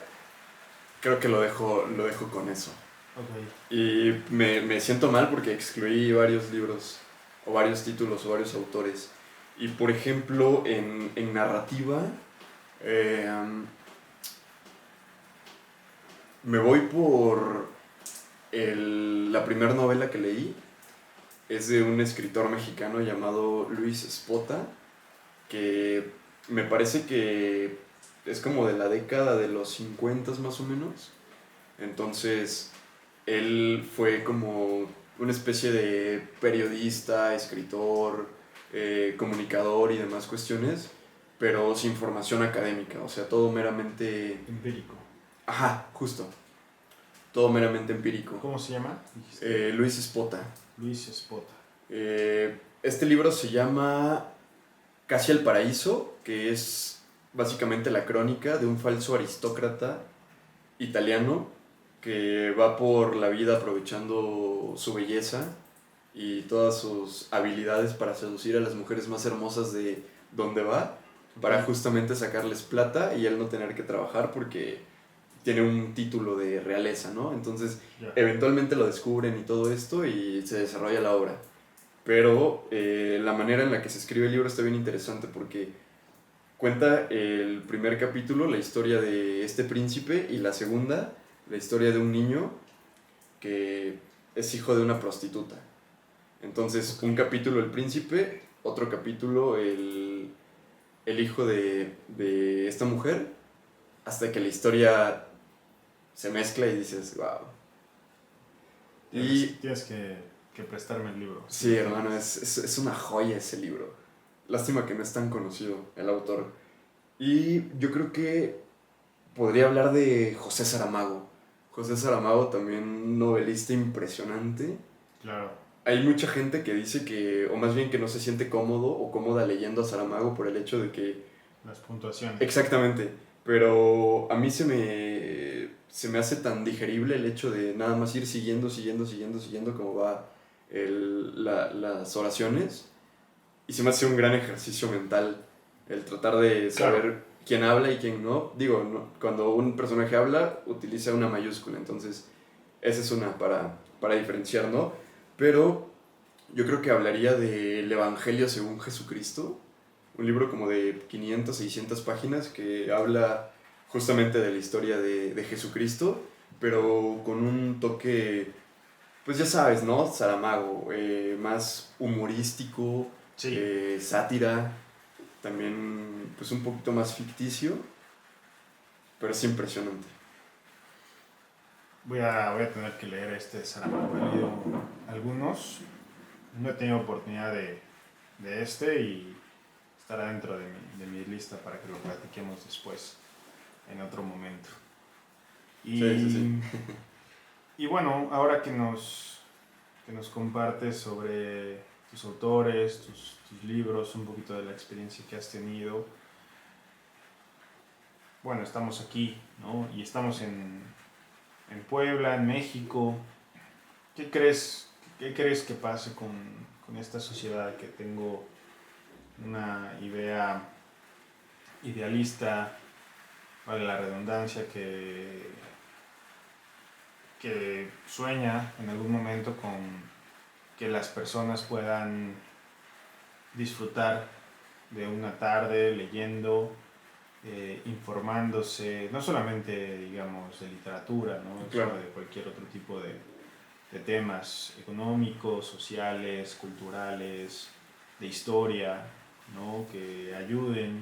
Speaker 2: creo que lo dejo con eso.
Speaker 1: Ok.
Speaker 2: Y me siento mal porque excluí varios libros, o varios títulos, o varios autores. Y por ejemplo, en narrativa, eh, me voy por la primera novela que leí, es de un escritor mexicano llamado Luis Espota, que me parece que es como de la década de los 50 más o menos. Entonces, él fue como una especie de periodista, escritor, comunicador y demás cuestiones, pero sin formación académica, o sea, todo meramente...
Speaker 1: Empírico.
Speaker 2: Ajá, justo, todo meramente empírico.
Speaker 1: ¿Cómo se llama? Dijiste.
Speaker 2: Luis Espota.
Speaker 1: Luis Espota.
Speaker 2: Este libro se llama Casi el Paraíso, que es básicamente la crónica de un falso aristócrata italiano que va por la vida aprovechando su belleza y todas sus habilidades para seducir a las mujeres más hermosas de donde va, para justamente sacarles plata y él no tener que trabajar porque tiene un título de realeza, ¿no? Entonces,
Speaker 1: Ya.
Speaker 2: eventualmente lo descubren y todo esto y se desarrolla la obra. Pero la manera en la que se escribe el libro está bien interesante porque cuenta el primer capítulo la historia de este príncipe y la segunda la historia de un niño que es hijo de una prostituta. Entonces, un capítulo el príncipe, otro capítulo el hijo de esta mujer, hasta que la historia se mezcla y dices, wow.
Speaker 1: Tienes que prestarme el libro.
Speaker 2: Sí, hermano, es una joya ese libro. Lástima que no es tan conocido el autor. Y yo creo que podría hablar de José Saramago. José Saramago también un novelista impresionante.
Speaker 1: Claro.
Speaker 2: Hay mucha gente que dice que, o más bien que no se siente cómodo o cómoda leyendo a Saramago por el hecho de que...
Speaker 1: Las puntuaciones.
Speaker 2: Exactamente, pero a mí se me hace tan digerible el hecho de nada más ir siguiendo cómo va las oraciones, y se me hace un gran ejercicio mental el tratar de saber
Speaker 1: Claro.
Speaker 2: quién habla y quién no. Digo, no, cuando un personaje habla, utiliza una mayúscula, entonces esa es una para diferenciar, ¿no? Pero yo creo que hablaría del Evangelio según Jesucristo, un libro como de 500, 600 páginas que habla justamente de la historia de Jesucristo, pero con un toque, pues ya sabes, ¿no? Saramago, más humorístico,
Speaker 1: Sí.
Speaker 2: sátira, también pues un poquito más ficticio, pero es impresionante.
Speaker 1: Voy a tener que leer este Saramago. He leído algunos. No he tenido oportunidad de este y estará dentro de mi lista para que lo platiquemos después, en otro momento.
Speaker 2: Sí, sí, sí.
Speaker 1: Y bueno, ahora que nos compartes sobre tus autores, tus libros, un poquito de la experiencia que has tenido, bueno, estamos aquí, ¿no? Y estamos en Puebla, en México. ¿Qué crees que pase con esta sociedad que tengo una idea idealista, vale la redundancia, que sueña en algún momento con que las personas puedan disfrutar de una tarde leyendo, informándose, no solamente, digamos, de literatura, ¿no?
Speaker 2: Claro.
Speaker 1: Sino de cualquier otro tipo de temas económicos, sociales, culturales, de historia, ¿no? Que ayuden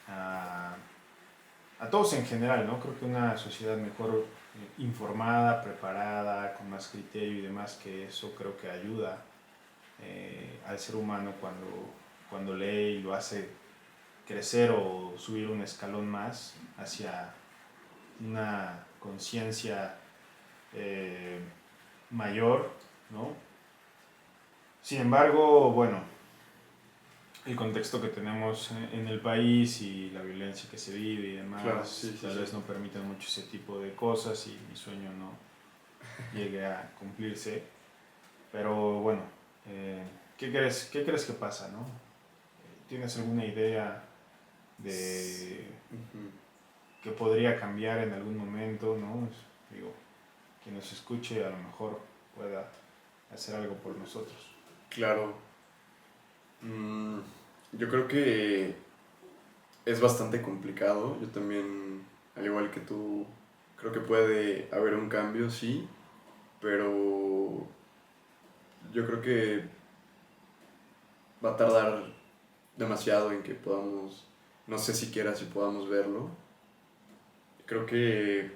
Speaker 1: a, a todos en general, ¿no? Creo que una sociedad mejor informada, preparada, con más criterio y demás, que eso creo que ayuda al ser humano cuando lee y lo hace crecer o subir un escalón más hacia una conciencia mayor, ¿no? Sin embargo, bueno, el contexto que tenemos en el país y la violencia que se vive y demás,
Speaker 2: Claro, sí,
Speaker 1: tal vez no permiten mucho ese tipo de cosas y mi sueño no llegue a cumplirse. Pero bueno, qué crees que pasa, no? ¿Tienes alguna idea de que podría cambiar en algún momento, no? Digo, quien nos escuche a lo mejor pueda hacer algo por nosotros.
Speaker 2: Claro. Yo creo que es bastante complicado. Yo también, al igual que tú, creo que puede haber un cambio, sí, pero yo creo que va a tardar demasiado en que podamos, no sé siquiera si podamos verlo. Creo que,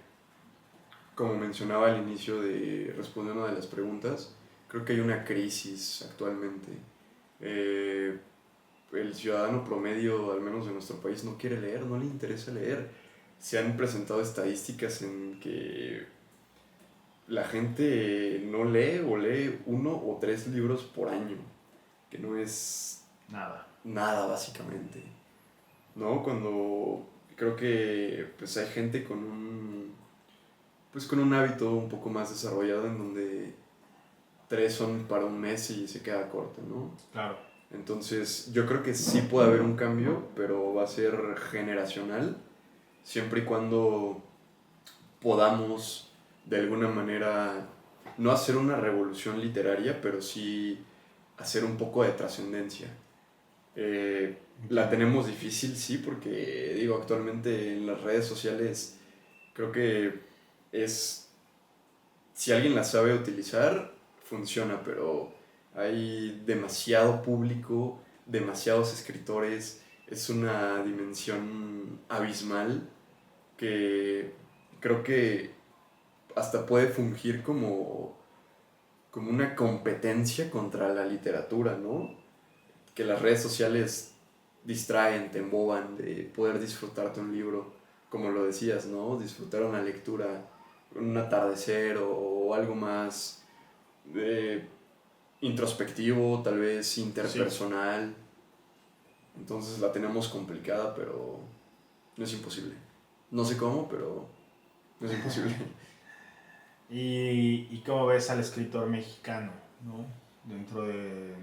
Speaker 2: como mencionaba al inicio de responder una de las preguntas, creo que hay una crisis actualmente. Eh, el ciudadano promedio, al menos de nuestro país, no quiere leer, no le interesa leer. Se han presentado estadísticas en que la gente no lee o lee 1 o 3 libros por año, que no es
Speaker 1: Nada.
Speaker 2: nada básicamente, ¿no? Cuando creo que pues hay gente con un hábito un poco más desarrollado en donde 3 son para un mes y se queda corto, ¿no?
Speaker 1: Claro.
Speaker 2: Entonces yo creo que sí puede haber un cambio, pero va a ser generacional, siempre y cuando podamos de alguna manera no hacer una revolución literaria, pero sí hacer un poco de trascendencia. La tenemos difícil, sí, porque digo, actualmente en las redes sociales creo que es, si alguien la sabe utilizar, funciona, pero hay demasiado público, demasiados escritores, es una dimensión abismal que creo que hasta puede fungir como una competencia contra la literatura, ¿no? Que las redes sociales distraen, te emboban de poder disfrutarte un libro, como lo decías, ¿no? Disfrutar una lectura, un atardecer o algo más eh, introspectivo, tal vez interpersonal. Sí. Entonces la tenemos complicada, pero no es imposible. No sé cómo, pero no es imposible.
Speaker 1: ¿Y cómo ves al escritor mexicano, ¿no? Dentro de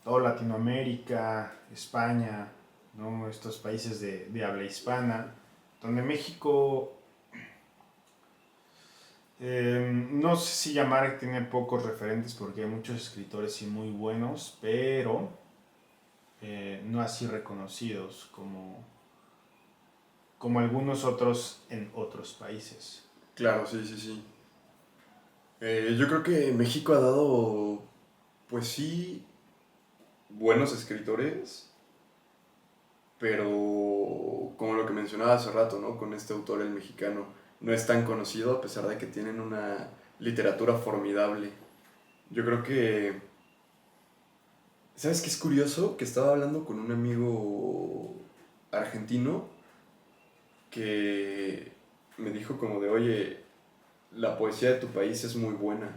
Speaker 1: toda Latinoamérica, España, ¿no? Estos países de habla hispana, donde México, no sé si llamar que tiene pocos referentes, porque hay muchos escritores sí muy buenos, pero no así reconocidos como algunos otros en otros países.
Speaker 2: Claro, sí, sí, sí. Yo creo que México ha dado, pues sí, buenos escritores, pero como lo que mencionaba hace rato, ¿no? Con este autor, el mexicano, no es tan conocido a pesar de que tienen una literatura formidable. Yo creo que, ¿sabes qué es curioso? Que estaba hablando con un amigo argentino que me dijo como de, oye, la poesía de tu país es muy buena.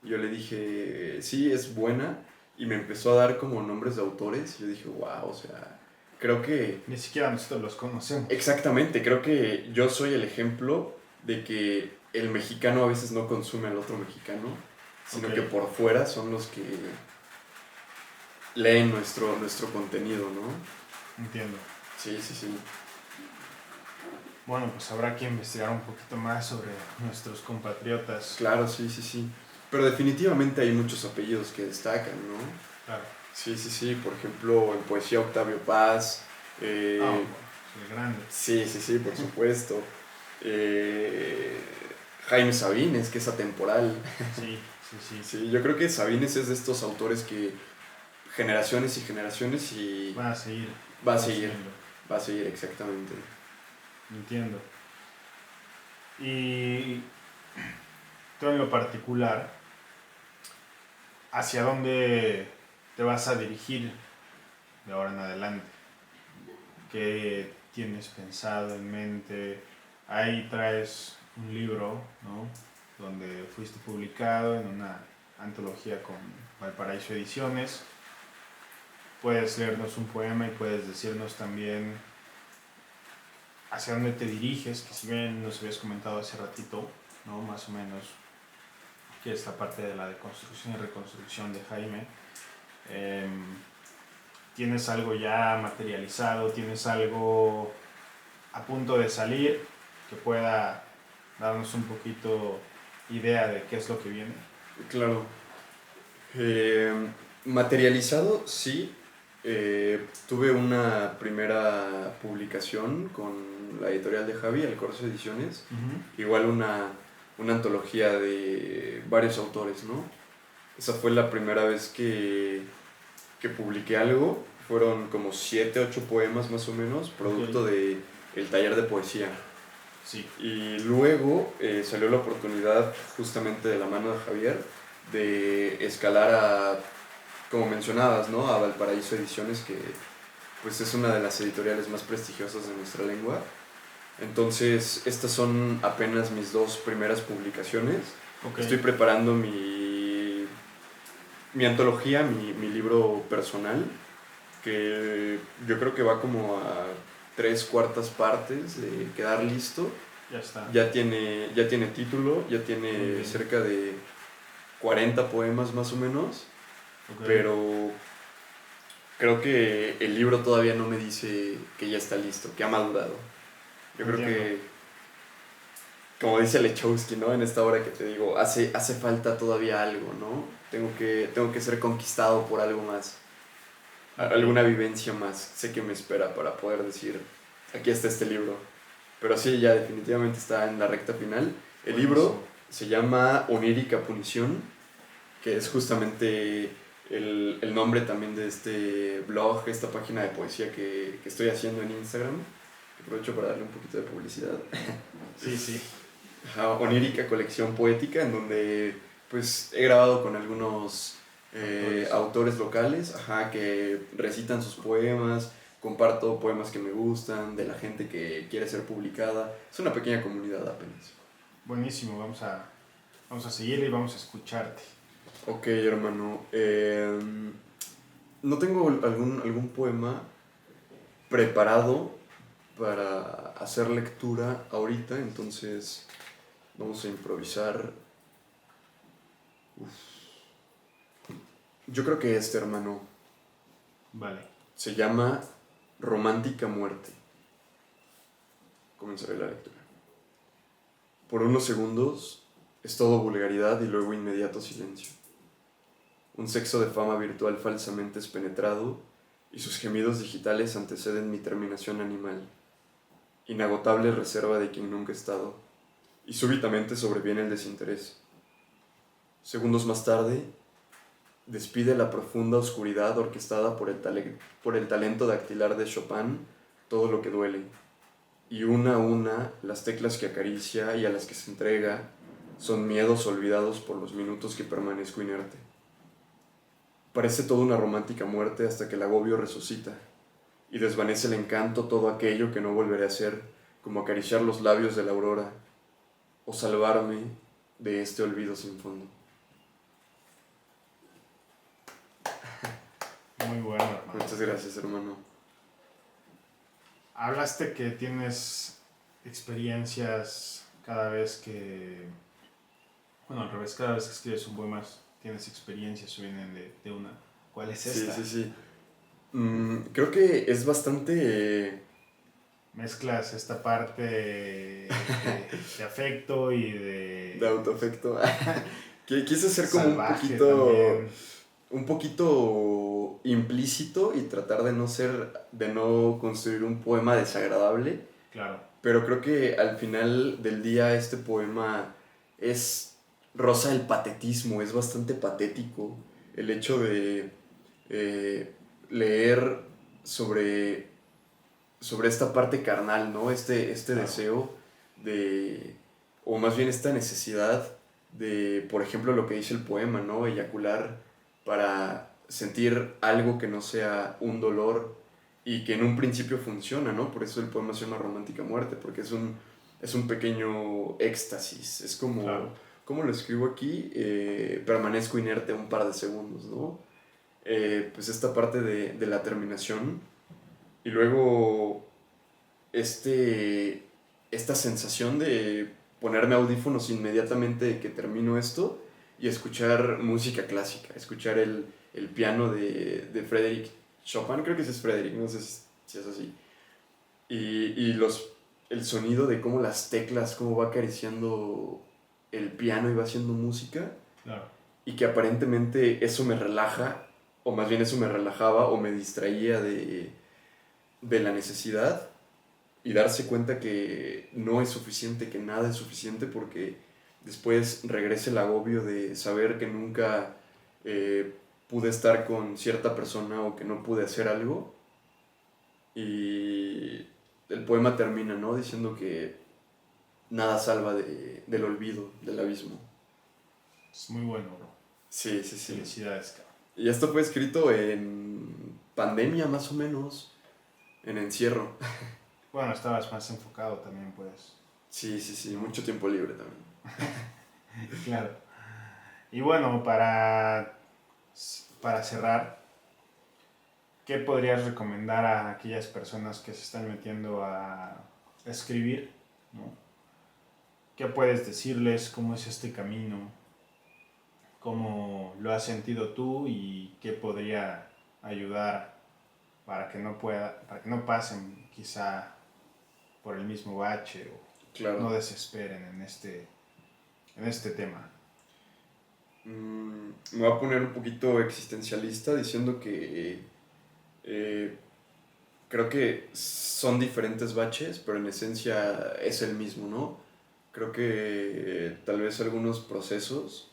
Speaker 2: Y yo le dije, sí, es buena. Y me empezó a dar como nombres de autores. Y yo dije, wow, o sea, creo que...
Speaker 1: Ni siquiera nosotros los conocemos.
Speaker 2: Exactamente, creo que yo soy el ejemplo de que el mexicano a veces no consume al otro mexicano, sino que por fuera son los que leen nuestro contenido, ¿no?
Speaker 1: Entiendo.
Speaker 2: Sí, sí, sí.
Speaker 1: Bueno, pues habrá que investigar un poquito más sobre nuestros compatriotas.
Speaker 2: Claro, sí, sí, sí. Pero definitivamente hay muchos apellidos que destacan, ¿no?
Speaker 1: Claro.
Speaker 2: Sí, sí, sí. Por ejemplo, en poesía Octavio Paz.
Speaker 1: El grande.
Speaker 2: Sí, sí, sí, por supuesto. Jaime Sabines, que es atemporal.
Speaker 1: Sí, sí, sí.
Speaker 2: Sí, yo creo que Sabines es de estos autores que generaciones y generaciones y...
Speaker 1: Va a seguir.
Speaker 2: Va a seguir, exactamente.
Speaker 1: Entiendo. Y tú en lo particular, ¿hacia dónde te vas a dirigir de ahora en adelante? ¿Qué tienes pensado en mente? Ahí traes un libro, ¿no? Donde fuiste publicado en una antología con Valparaíso Ediciones. Puedes leernos un poema y puedes decirnos también hacia dónde te diriges, que si bien nos habías comentado hace ratito, ¿no? Más o menos, que es la parte de la deconstrucción y reconstrucción de Jaime. ¿Tienes algo ya materializado? ¿Tienes algo a punto de salir que pueda darnos un poquito idea de qué es lo que viene?
Speaker 2: Claro. Materializado, sí. Tuve una primera publicación con la editorial de Javi, El Corso Ediciones. Igual una antología de varios autores, ¿no? Esa fue la primera vez que que publiqué algo. Fueron como 7, 8 poemas más o menos, producto de el taller de poesía.
Speaker 1: Sí.
Speaker 2: Y luego salió la oportunidad, justamente de la mano de Javier, de escalar a, como mencionabas, ¿no? A Valparaíso Ediciones, que pues es una de las editoriales más prestigiosas de nuestra lengua. Entonces, estas son apenas mis 2 primeras publicaciones.
Speaker 1: Okay.
Speaker 2: Estoy preparando mi antología, mi libro personal, que yo creo que va como a 3/4 partes de quedar listo.
Speaker 1: Ya está.
Speaker 2: Ya tiene título, ya tiene cerca de 40 poemas más o menos,
Speaker 1: Okay.
Speaker 2: Pero creo que el libro todavía no me dice que ya está listo, que ha madurado. Yo creo que, como dice Lechowski, ¿no? En esta hora que te digo, hace falta todavía algo, ¿no? Tengo que ser conquistado por algo más, alguna vivencia más. Sé que me espera para poder decir, aquí está este libro. Pero sí, ya definitivamente está en la recta final. El libro se llama Onírica Punición, que es justamente el nombre también de este blog, esta página de poesía que estoy haciendo en Instagram. Aprovecho para darle un poquito de publicidad.
Speaker 1: Sí, sí.
Speaker 2: Onírica Colección Poética, en donde pues he grabado con algunos autores locales, que recitan sus poemas, comparto poemas que me gustan, de la gente que quiere ser publicada. Es una pequeña comunidad apenas.
Speaker 1: Buenísimo, vamos a seguirle y vamos a escucharte.
Speaker 2: Ok, hermano. No tengo algún poema preparado para hacer lectura ahorita, entonces vamos a improvisar. Yo creo que este, hermano.
Speaker 1: Vale.
Speaker 2: Se llama Romántica Muerte. Comenzaré la lectura. Por unos segundos es todo vulgaridad y luego inmediato silencio. Un sexo de fama virtual falsamente es penetrado y sus gemidos digitales anteceden mi terminación animal. Inagotable reserva de quien nunca he estado. Y súbitamente sobreviene el desinterés. Segundos más tarde, despide la profunda oscuridad orquestada por el talento dactilar de Chopin todo lo que duele. Y una a una, las teclas que acaricia y a las que se entrega son miedos olvidados por los minutos que permanezco inerte. Parece toda una romántica muerte hasta que el agobio resucita y desvanece el encanto todo aquello que no volveré a ser, como acariciar los labios de la aurora o salvarme de este olvido sin fondo.
Speaker 1: Muy bueno, hermano.
Speaker 2: Muchas gracias, hermano.
Speaker 1: Hablaste que tienes experiencias cada vez que... Bueno, al revés, cada vez que escribes un poema tienes experiencias o vienen de una. ¿Cuál es esta?
Speaker 2: Sí. Creo que es bastante...
Speaker 1: Mezclas esta parte de afecto y de...
Speaker 2: De autoafecto. Quise ser como un poquito implícito y tratar de no construir un poema desagradable.
Speaker 1: Claro.
Speaker 2: Pero creo que al final del día este poema roza el patetismo, es bastante patético el hecho de leer sobre esta parte carnal, ¿no? Este claro. Deseo o más bien esta necesidad de, por ejemplo, lo que dice el poema, ¿no? Eyacular para sentir algo que no sea un dolor y que en un principio funciona, ¿no? Por eso el poema se llama Romántica Muerte, porque es un pequeño éxtasis, es como, claro. ¿Cómo lo escribo aquí? Permanezco inerte un par de segundos, ¿no? Pues esta parte de la terminación y luego esta sensación de ponerme audífonos inmediatamente que termino esto y escuchar música clásica, escuchar el piano de Frédéric Chopin, creo que ese es Frédéric, no sé si es así, y el sonido de cómo las teclas, cómo va acariciando el piano y va haciendo música, claro. Y que aparentemente eso me relaja, o más bien eso me relajaba o me distraía de la necesidad y darse cuenta que no es suficiente, que nada es suficiente, porque después regresa el agobio de saber que nunca pude estar con cierta persona o que no pude hacer algo. Y el poema termina, ¿no? Diciendo que nada salva del olvido, del abismo.
Speaker 1: Es muy bueno, bro.
Speaker 2: Sí, sí, sí.
Speaker 1: Felicidades, cabrón.
Speaker 2: Y esto fue escrito en pandemia, más o menos, en encierro.
Speaker 1: Bueno, estabas más enfocado también, pues.
Speaker 2: Sí, sí, sí, mucho tiempo libre también.
Speaker 1: Claro. Y bueno, para cerrar, ¿qué podrías recomendar a aquellas personas que se están metiendo a escribir? ¿No? ¿Qué puedes decirles? ¿Cómo es este camino? ¿Cómo lo has sentido tú y qué podría ayudar para que no pasen quizá por el mismo bache o no
Speaker 2: Claro.
Speaker 1: desesperen en este tema?
Speaker 2: Me voy a poner un poquito existencialista diciendo que creo que son diferentes baches, pero en esencia es el mismo, ¿no? Creo que tal vez algunos procesos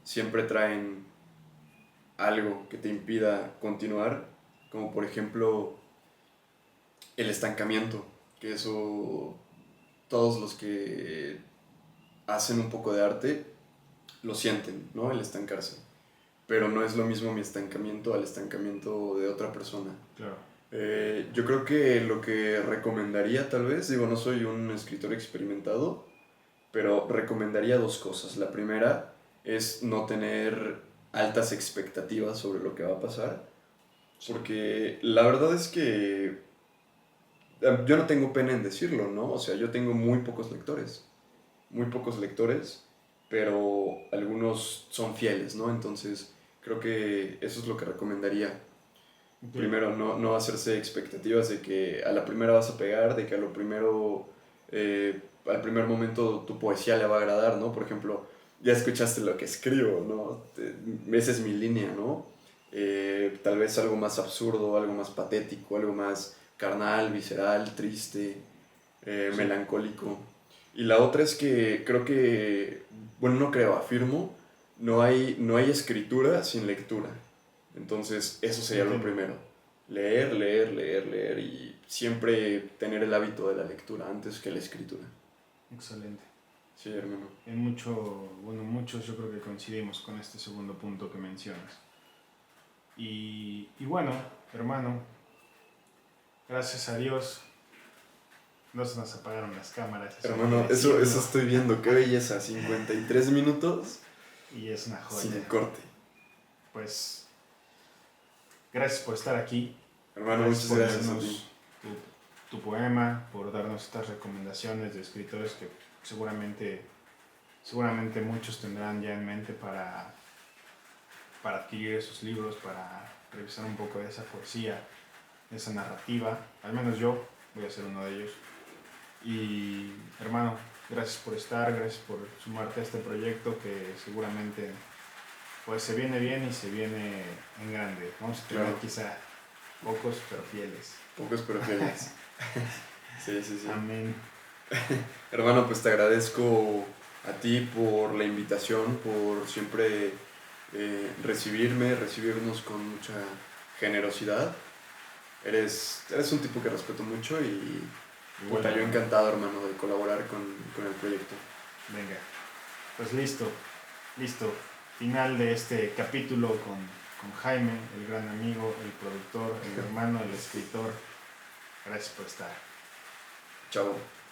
Speaker 2: siempre traen algo que te impida continuar, como por ejemplo el estancamiento, que eso todos los que hacen un poco de arte lo sienten, ¿no? El estancarse. Pero no es lo mismo mi estancamiento al estancamiento de otra persona.
Speaker 1: Claro.
Speaker 2: Yo creo que lo que recomendaría tal vez, digo, no soy un escritor experimentado, pero recomendaría dos cosas. La primera es no tener altas expectativas sobre lo que va a pasar, porque la verdad es que yo no tengo pena en decirlo, ¿no? O sea, yo tengo muy pocos lectores, pero algunos son fieles, ¿no? Entonces, creo que eso es lo que recomendaría.
Speaker 1: Ok.
Speaker 2: Primero, no hacerse expectativas de que a la primera vas a pegar, de que a lo primero, al primer momento tu poesía le va a agradar, ¿no? Por ejemplo, ya escuchaste lo que escribo, ¿no? Esa es mi línea, ¿no? Tal vez algo más absurdo, algo más patético, algo más carnal, visceral, triste,
Speaker 1: Sí.
Speaker 2: melancólico. Y la otra es que creo que, bueno, no creo, afirmo, no hay escritura sin lectura. Entonces, eso sería lo
Speaker 1: Entiendo.
Speaker 2: primero. Leer, leer, leer, leer y siempre tener el hábito de la lectura antes que la escritura.
Speaker 1: Excelente.
Speaker 2: Sí, hermano.
Speaker 1: Muchos yo creo que coincidimos con este segundo punto que mencionas. Y bueno, hermano, gracias a Dios no se nos apagaron las cámaras, eso hay que
Speaker 2: Hermano, eso
Speaker 1: decirlo.
Speaker 2: estoy viendo. Qué belleza. 53 minutos
Speaker 1: Y es una joya.
Speaker 2: sin corte.
Speaker 1: Pues gracias por estar aquí,
Speaker 2: Hermano,
Speaker 1: gracias
Speaker 2: muchas
Speaker 1: por
Speaker 2: gracias a ti.
Speaker 1: leernos tu poema, por darnos estas recomendaciones de escritores que seguramente muchos tendrán ya en mente para adquirir esos libros, para revisar un poco de esa poesía, de esa narrativa. Al menos yo voy a ser uno de ellos. Y hermano, gracias por estar, gracias por sumarte a este proyecto que seguramente pues se viene bien y se viene en grande. Vamos a tener
Speaker 2: Claro.
Speaker 1: quizá pocos pero fieles.
Speaker 2: Pocos pero fieles. Sí, sí, sí.
Speaker 1: Amén.
Speaker 2: Hermano, pues te agradezco a ti por la invitación, por siempre recibirnos con mucha generosidad. Eres un tipo que respeto mucho y puta, yo
Speaker 1: Hermano,
Speaker 2: encantado, hermano, de colaborar con el proyecto.
Speaker 1: venga, pues listo. Final de este capítulo con Jaime, el gran amigo, el productor, el hermano, el escritor. Gracias por estar.
Speaker 2: Chao.